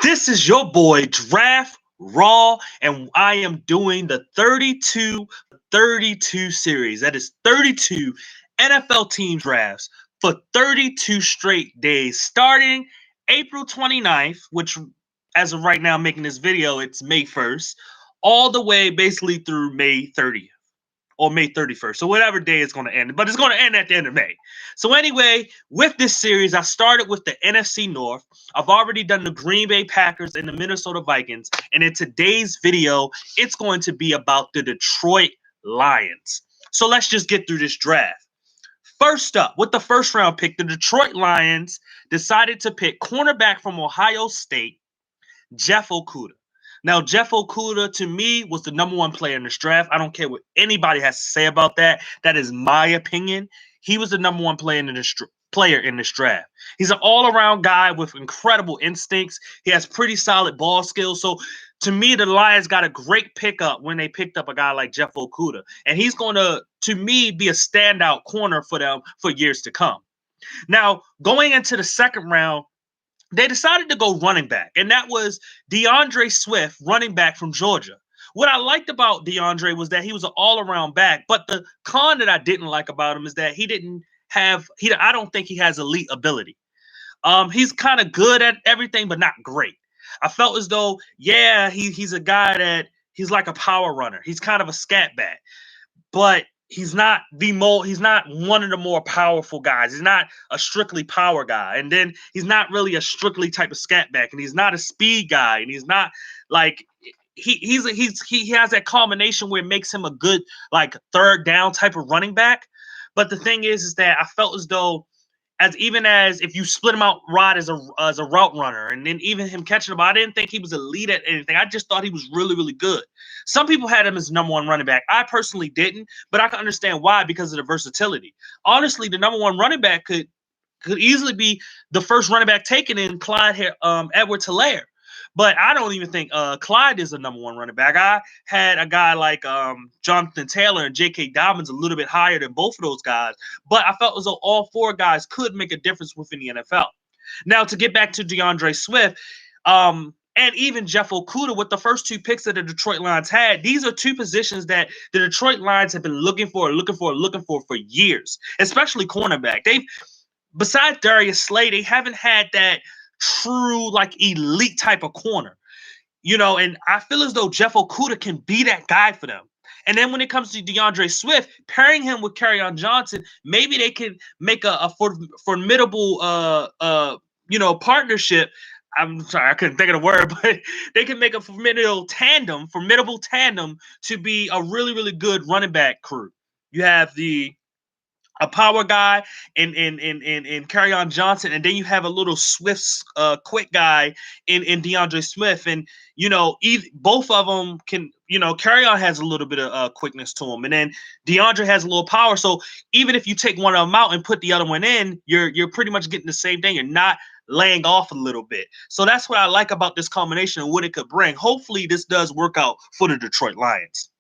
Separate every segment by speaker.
Speaker 1: This is your boy Draft Raw, and I am doing the 32 series. That is 32 NFL team drafts for 32 straight days, starting April 29th, which as of right now, making this video, it's May 1st, all the way basically through May 30th or May 31st. So whatever day it's going to end, but it's going to end at the end of May. So anyway, with this series, I started with the NFC North. I've already done the Green Bay Packers and the Minnesota Vikings. And in today's video, it's going to be about the Detroit Lions. So let's just get through this draft. First up, with the first round pick, the Detroit Lions decided to pick cornerback from Ohio State, Jeff Okudah. Now, Jeff Okudah, to me, was the number one player in this draft. I don't care what anybody has to say about that. That is my opinion. He was the number one player in this draft. He's an all-around guy with incredible instincts. He has pretty solid ball skills. So, to me, the Lions got a great pickup when they picked up a guy like Jeff Okudah. And he's going to me, be a standout corner for them for years to come. Now, going into the second round, they decided to go running back, and that was DeAndre Swift, running back from Georgia. What I liked about DeAndre was that he was an all-around back, but the con that I didn't like about him is that I don't think he has elite ability. He's kind of good at everything, but not great. I felt as though, he's a guy that he's like a power runner. He's kind of a scat back, but he's not one of the more powerful guys. He's not a strictly power guy. And then he's not really a strictly type of scat back. And he's not a speed guy. And he's not like he has that combination where it makes him a good like third down type of running back. But the thing is that I felt as though as if you split him out wide as a route runner, and then even him catching the ball, I didn't think he was elite at anything. I just thought he was really, really good. Some people had him as number one running back. I personally didn't, but I can understand why because of the versatility. Honestly, the number one running back could easily be the first running back taken in Clyde Edwards-Helaire. But I don't even think Clyde is the number one running back. I had a guy like Jonathan Taylor and J.K. Dobbins a little bit higher than both of those guys. But I felt as though all four guys could make a difference within the NFL. Now, to get back to DeAndre Swift, and even Jeff Okudah, with the first two picks that the Detroit Lions had, these are two positions that the Detroit Lions have been looking for years, especially cornerback. Besides Darius Slay, they haven't had that true like elite type of corner, and I feel as though Jeff Okudah can be that guy for them. And then when it comes to DeAndre Swift, pairing him with Kerryon Johnson, maybe they can make a formidable partnership. I'm sorry, I couldn't think of the word, but they can make a formidable tandem to be a really, really good running back crew. You have a power guy in Kerryon Johnson, and then you have a little swift, quick guy in DeAndre Swift, and both of them can. Kerryon has a little bit of quickness to him, and then DeAndre has a little power. So even if you take one of them out and put the other one in, you're pretty much getting the same thing. You're not laying off a little bit. So that's what I like about this combination and what it could bring. Hopefully, this does work out for the Detroit Lions.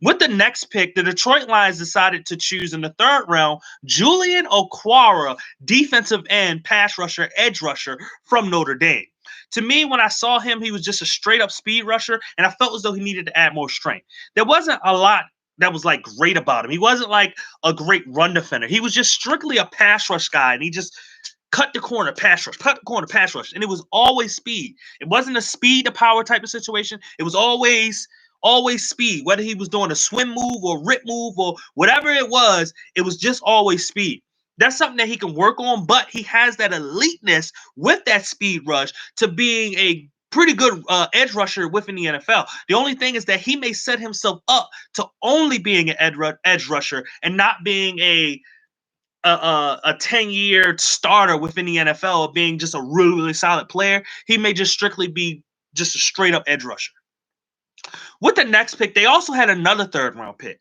Speaker 1: With the next pick, the Detroit Lions decided to choose in the third round Julian Okwara, defensive end, pass rusher, edge rusher from Notre Dame. To me, when I saw him, he was just a straight-up speed rusher, and I felt as though he needed to add more strength. There wasn't a lot that was like great about him. He wasn't like a great run defender. He was just strictly a pass rush guy, and he just cut the corner, pass rush, and it was always speed. It wasn't a speed to power type of situation. It was always speed, whether he was doing a swim move or rip move or whatever it was just always speed. That's something that he can work on, but he has that eliteness with that speed rush to being a pretty good edge rusher within the NFL. The only thing is that he may set himself up to only being an edge rusher and not being a 10-year starter within the NFL, being just a really, really solid player. He may just strictly be just a straight up edge rusher. With the next pick, they also had another third-round pick.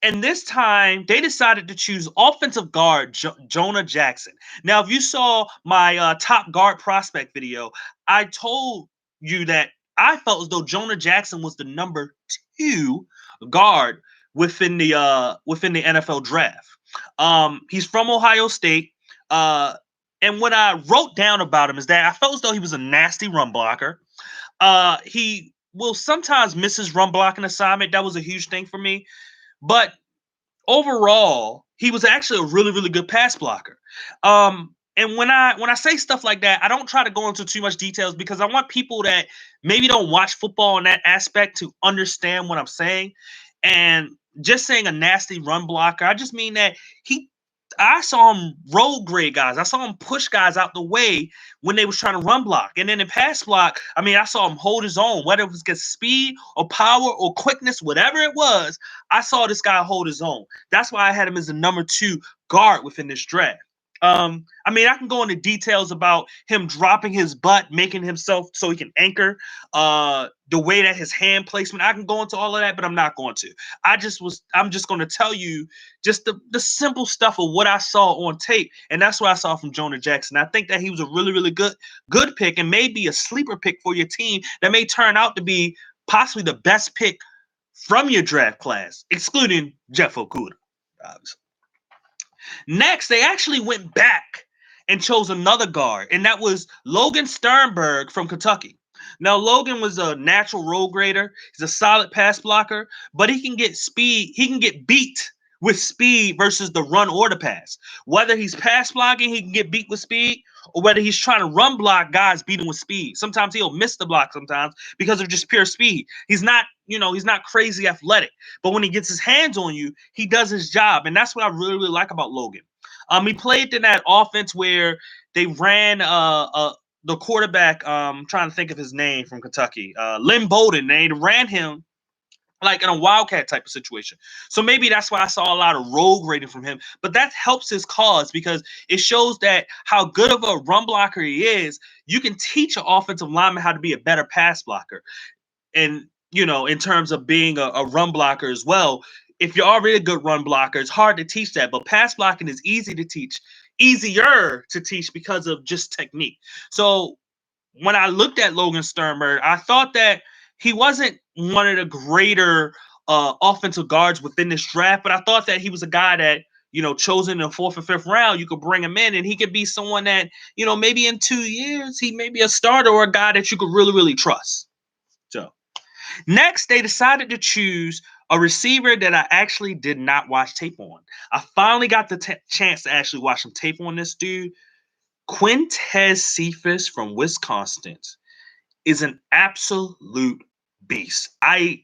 Speaker 1: And this time, they decided to choose offensive guard Jonah Jackson. Now, if you saw my top guard prospect video, I told you that I felt as though Jonah Jackson was the number 2 guard within the NFL draft. He's from Ohio State. And what I wrote down about him is that I felt as though he was a nasty run blocker. He will sometimes miss his run blocking assignment. That was a huge thing for me. But overall, he was actually a really, really good pass blocker. And when I say stuff like that, I don't try to go into too much details because I want people that maybe don't watch football in that aspect to understand what I'm saying. And just saying a nasty run blocker, I just mean that he I saw him roll grade guys. I saw him push guys out the way when they was trying to run block. And then in pass block, I mean, I saw him hold his own, whether it was against speed or power or quickness, whatever it was, I saw this guy hold his own. That's why I had him as the number 2 guard within this draft. I mean, I can go into details about him dropping his butt, making himself so he can anchor, the way that his hand placement. I can go into all of that, but I'm not going to. I'm just going to tell you just the simple stuff of what I saw on tape, and that's what I saw from Jonah Jackson. I think that he was a really, really good pick and maybe a sleeper pick for your team that may turn out to be possibly the best pick from your draft class, excluding Jeff Okuda, obviously. Next, they actually went back and chose another guard, and that was Logan Sternberg from Kentucky. Now, Logan was a natural road grader. He's a solid pass blocker, but he can get speed. He can get beat with speed versus the run or the pass. Whether he's pass blocking, he can get beat with speed, or whether he's trying to run block, guys beat him with speed. Sometimes he'll miss the block sometimes because of just pure speed. He's not, he's not crazy athletic, but when he gets his hands on you, he does his job, and that's what I really, really like about Logan. He played in that offense where they ran the quarterback. Trying to think of his name from Kentucky, Lynn Bowden. They ran him like in a wildcat type of situation. So maybe that's why I saw a lot of road grading from him. But that helps his cause because it shows that how good of a run blocker he is. You can teach an offensive lineman how to be a better pass blocker. And, in terms of being a run blocker as well, if you're already a good run blocker, it's hard to teach that. But pass blocking is easier to teach because of just technique. So when I looked at Logan Sternberg, I thought that he wasn't one of the greater offensive guards within this draft, but I thought that he was a guy that, chosen in the 4th or 5th round, you could bring him in and he could be someone that, maybe in 2 years, he may be a starter or a guy that you could really, really trust. So next, they decided to choose a receiver that I actually did not watch tape on. I finally got the chance to actually watch some tape on this dude. Quintez Cephas from Wisconsin is an absolute beast. I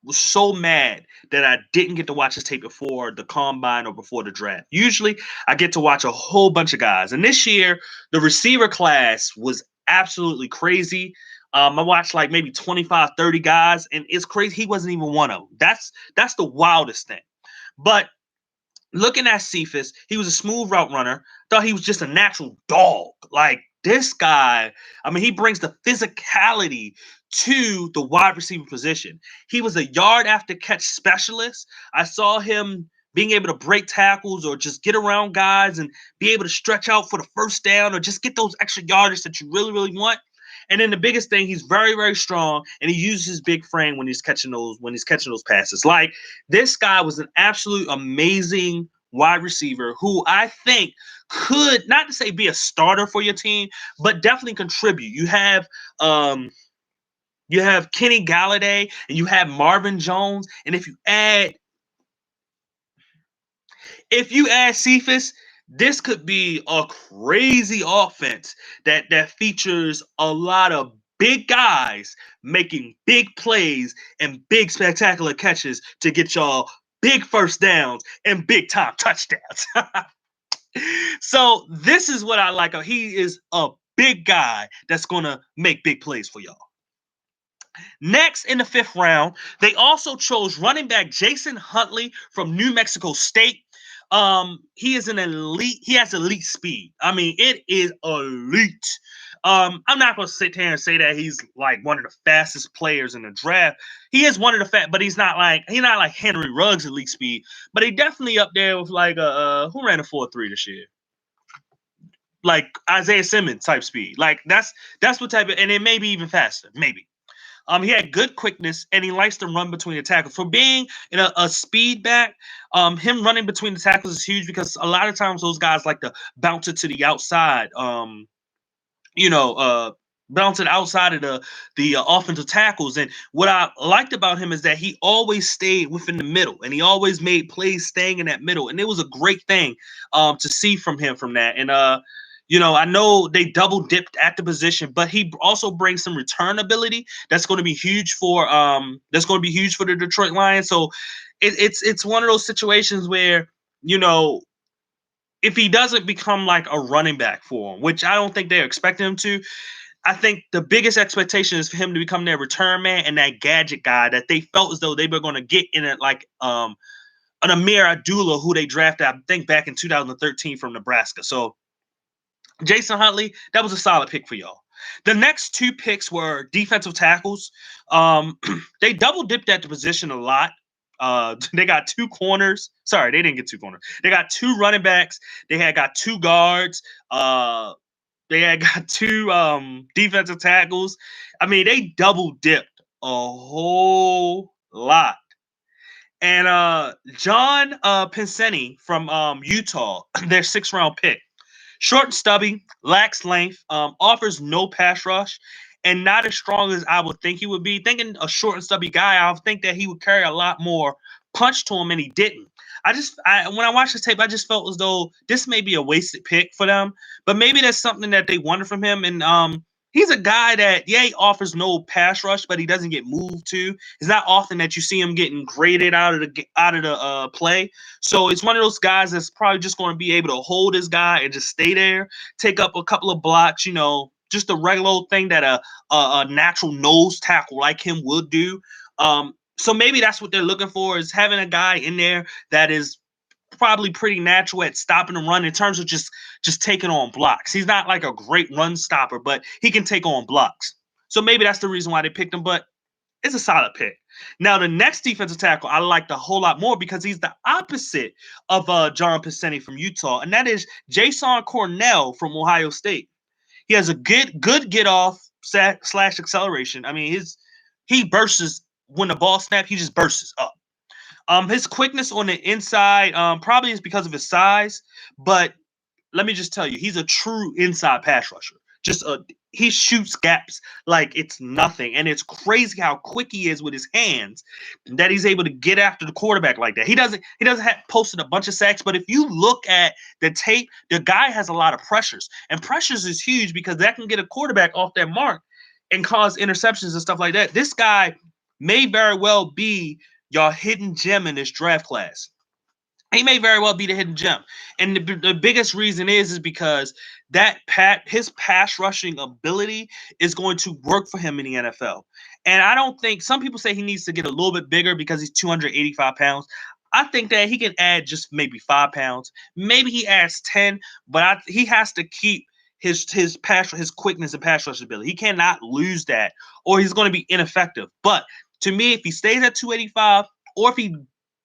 Speaker 1: was so mad that I didn't get to watch his tape before the combine or before the draft. Usually, I get to watch a whole bunch of guys. And this year, the receiver class was absolutely crazy. I watched like maybe 25, 30 guys, and it's crazy. He wasn't even one of them. That's the wildest thing. But looking at Cephas, he was a smooth route runner. Thought he was just a natural dog. Like this guy, I mean, he brings the physicality to the wide receiver position. He was a yard after catch specialist. I saw him being able to break tackles or just get around guys and be able to stretch out for the first down or just get those extra yardage that you really, really want. And then the biggest thing, he's very, very strong, and he uses his big frame when he's catching those passes. Like this guy was an absolute amazing wide receiver who I think could, not to say be a starter for your team, but definitely contribute. You have Kenny Galladay and you have Marvin Jones, and if you add Cephas, this could be a crazy offense that features a lot of big guys making big plays and big spectacular catches to get y'all big first downs and big time touchdowns. So this is what I like. He is a big guy that's going to make big plays for y'all. Next, in the 5th round, they also chose running back Jason Huntley from New Mexico State. He is an elite. He has elite speed. I mean, it is elite. I'm not going to sit here and say that he's like one of the fastest players in the draft. He is one of the but he's not like Henry Ruggs elite speed. But he definitely up there with like who ran a 4.3 this year? Like Isaiah Simmons type speed. Like that's what type of, and it may be even faster, maybe. He had good quickness, and he likes to run between the tackles. For being in a speed back, him running between the tackles is huge because a lot of times those guys like to bounce it to the outside. You know, bounce it outside of the offensive tackles. And what I liked about him is that he always stayed within the middle, and he always made plays staying in that middle. And it was a great thing to see from him from that. And I know they double dipped at the position, but he also brings some return ability that's going to be huge for the Detroit Lions. So it's one of those situations where if he doesn't become like a running back for him, which I don't think they're expecting him to, I think the biggest expectation is for him to become their return man and that gadget guy that they felt as though they were going to get in it, like an Amir Abdullah, who they drafted, I think, back in 2013 from Nebraska. So Jason Huntley, that was a solid pick for y'all. The next two picks were defensive tackles. They double dipped at the position a lot. They got two corners. Sorry, they didn't get two corners. They got two running backs. They had got two guards. They had got two defensive tackles. I mean, they double dipped a whole lot. And John Pinseni from Utah, their 6th round pick. Short and stubby, lacks length, offers no pass rush, and not as strong as I would think he would be. Thinking a short and stubby guy, I would think that he would carry a lot more punch to him, and he didn't. When I watched this tape, I just felt as though this may be a wasted pick for them, but maybe that's something that they wanted from him. And he's a guy that, he offers no pass rush, but he doesn't get moved to. It's not often that you see him getting graded out of the play. So it's one of those guys that's probably just going to be able to hold his guy and just stay there, take up a couple of blocks, just a regular old thing that a natural nose tackle like him would do. So maybe that's what they're looking for, is having a guy in there that is probably pretty natural at stopping the run in terms of just taking on blocks. He's not like a great run stopper, but he can take on blocks. So maybe that's the reason why they picked him, but it's a solid pick. Now, the next defensive tackle I liked a whole lot more because he's the opposite of John Pinseni from Utah, and that is Jason Cornell from Ohio State. He has a good get off / acceleration. I mean, he bursts when the ball snaps. He just bursts up. His quickness on the inside probably is because of his size, but let me just tell you, he's a true inside pass rusher. He shoots gaps like it's nothing, and it's crazy how quick he is with his hands that he's able to get after the quarterback like that. He doesn't have posted a bunch of sacks, but if you look at the tape, the guy has a lot of pressures, and pressures is huge because that can get a quarterback off their mark and cause interceptions and stuff like that. This guy may very well be your hidden gem in this draft class. He may very well be the hidden gem. And the biggest reason is because his pass rushing ability is going to work for him in the NFL. And I don't think, some people say he needs to get a little bit bigger because he's 285 pounds. I think that he can add just maybe 5 pounds. Maybe he adds 10, but he has to keep his quickness and pass rush ability. He cannot lose that, or he's going to be ineffective. But to me, if he stays at 285, or if he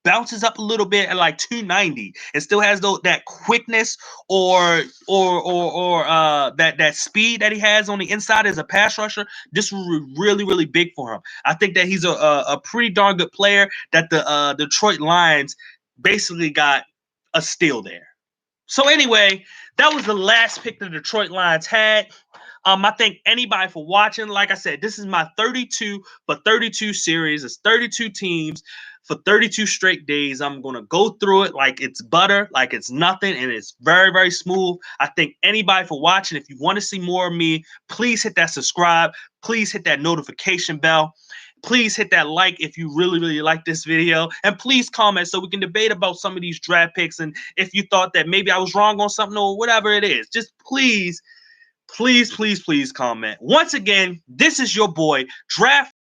Speaker 1: bounces up a little bit at like 290 and still has that quickness or that speed that he has on the inside as a pass rusher, this will be really, really big for him. I think that he's a pretty darn good player that the Detroit Lions basically got a steal there. So anyway, that was the last pick the Detroit Lions had. I thank anybody for watching. Like I said, this is my 32 for 32 series. It's 32 teams for 32 straight days. I'm going to go through it like it's butter, like it's nothing, and it's very, very smooth. I thank anybody for watching. If you want to see more of me, please hit that subscribe. Please hit that notification bell. Please hit that like if you really, really like this video. And please comment so we can debate about some of these draft picks. And if you thought that maybe I was wrong on something or whatever it is, just please comment. Once again, this is your boy, Draft